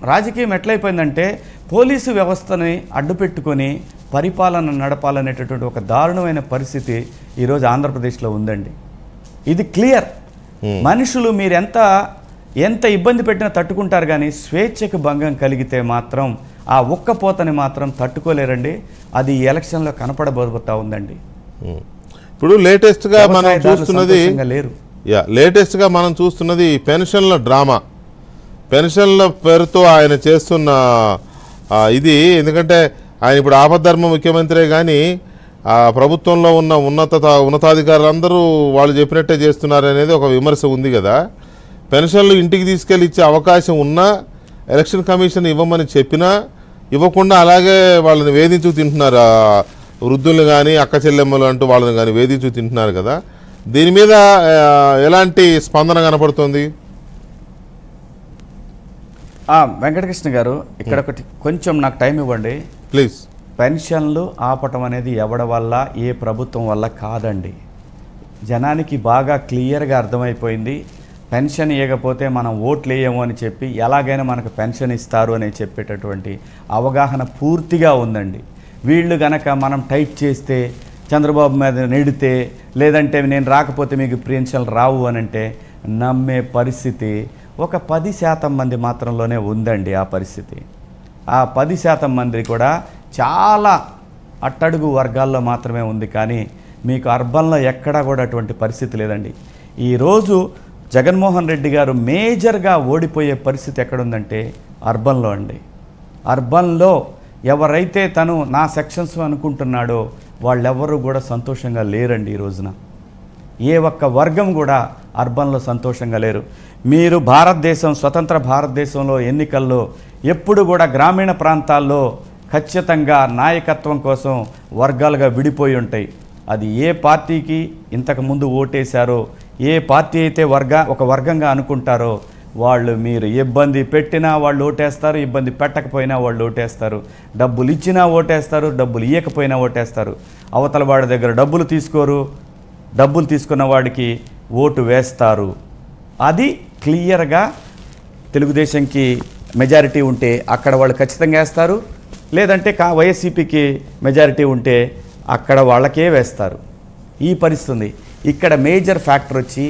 రాజకీయం ఎట్లయిపోయిందంటే పోలీసు వ్యవస్థని అడ్డుపెట్టుకొని పరిపాలన నడపాలనేటటువంటి ఒక దారుణమైన పరిస్థితి ఈరోజు ఆంధ్రప్రదేశ్లో ఉందండి. ఇది క్లియర్. మనుషులు మీరు ఎంత ఇబ్బంది పెట్టినా తట్టుకుంటారు, కానీ స్వేచ్ఛకు భంగం కలిగితే మాత్రం ఆ ఒక్కపోతని మాత్రం తట్టుకోలేరండి. అది ఈ ఎలక్షన్లో కనపడబోతా ఉందండి. ఇప్పుడు లేటెస్ట్గా మనం చూస్తున్నది పెన్షన్ల డ్రామా. పెన్షన్ల పేరుతో ఆయన చేస్తున్న ఇది, ఎందుకంటే ఆయన ఇప్పుడు ఆపద్ధర్మ ముఖ్యమంత్రే కానీ ప్రభుత్వంలో ఉన్న ఉన్నతాధికారులందరూ వాళ్ళు చెప్పినట్టే చేస్తున్నారు అనేది ఒక విమర్శ ఉంది కదా. పెన్షన్లు ఇంటికి తీసుకెళ్ళి ఇచ్చే అవకాశం ఉన్నా ఎలక్షన్ కమిషన్ ఇవ్వమని చెప్పినా ఇవ్వకుండా అలాగే వాళ్ళని వేధించు తింటున్నారు. వృద్ధులు కానీ అక్క చెల్లెమ్మలు అంటూ వాళ్ళని కానీ వేధించు తింటున్నారు కదా. దీని మీద ఎలాంటి స్పందన కనపడుతుంది? వెంకటకృష్ణ గారు, ఇక్కడ ఒకటి కొంచెం నాకు టైం ఇవ్వండి ప్లీజ్. పెన్షన్లు ఆపటం అనేది ఎవడి వల్ల, ఏ ప్రభుత్వం వల్ల కాదండి. జనానికి బాగా క్లియర్గా అర్థమైపోయింది. పెన్షన్ ఇవ్వకపోతే మనం ఓట్లు వేయము అని చెప్పి ఎలాగైనా మనకు పెన్షన్ ఇస్తారు అని చెప్పేటటువంటి అవగాహన పూర్తిగా ఉందండి. వీళ్ళు గనక మనం టైట్ చేస్తే, చంద్రబాబు మీద నెడితే, లేదంటే నేను రాకపోతే మీకు పెన్షన్లు రావు అని అంటే నమ్మే పరిస్థితి ఒక 10% మంది మాత్రంలోనే ఉందండి. ఆ పరిస్థితి ఆ 10% మంది కూడా చాలా అట్టడుగు వర్గాల్లో మాత్రమే ఉంది, కానీ మీకు అర్బన్లో ఎక్కడా కూడా అటువంటి పరిస్థితి లేదండి. ఈరోజు జగన్మోహన్ రెడ్డి గారు మేజర్గా ఓడిపోయే పరిస్థితి ఎక్కడుందంటే అర్బన్లో అండి. అర్బన్లో ఎవరైతే తను నా సెక్షన్స్ అనుకుంటున్నాడో వాళ్ళెవరూ కూడా సంతోషంగా లేరండి. ఈ రోజున ఏ ఒక్క వర్గం కూడా అర్బన్లో సంతోషంగా లేరు. మీరు స్వతంత్ర భారతదేశంలో ఎన్నికల్లో ఎప్పుడు కూడా గ్రామీణ ప్రాంతాల్లో ఖచ్చితంగా నాయకత్వం కోసం వర్గాలుగా విడిపోయి ఉంటాయి. అది ఏ పార్టీకి ఇంతకుముందు ఓటేశారో, ఏ పార్టీ అయితే ఒక వర్గంగా అనుకుంటారో వాళ్ళు మీరు ఇబ్బంది పెట్టినా వాళ్ళు ఓటేస్తారు, ఇబ్బంది పెట్టకపోయినా వాళ్ళు ఓటేస్తారు, డబ్బులు ఇచ్చినా ఓటేస్తారు, డబ్బులు ఇవ్వకపోయినా ఓటేస్తారు. అవతల వాడి దగ్గర డబ్బులు తీసుకోరు, డబ్బులు తీసుకున్న వాడికి ఓటు వేస్తారు. అది క్లియర్గా తెలుగుదేశంకి మెజారిటీ ఉంటే అక్కడ వాళ్ళు ఖచ్చితంగా వేస్తారు, లేదంటే వైఎస్సీపీకి మెజారిటీ ఉంటే అక్కడ వాళ్ళకే వేస్తారు. ఈ పరిస్థితి ఉంది. ఇక్కడ మేజర్ ఫ్యాక్టర్ వచ్చి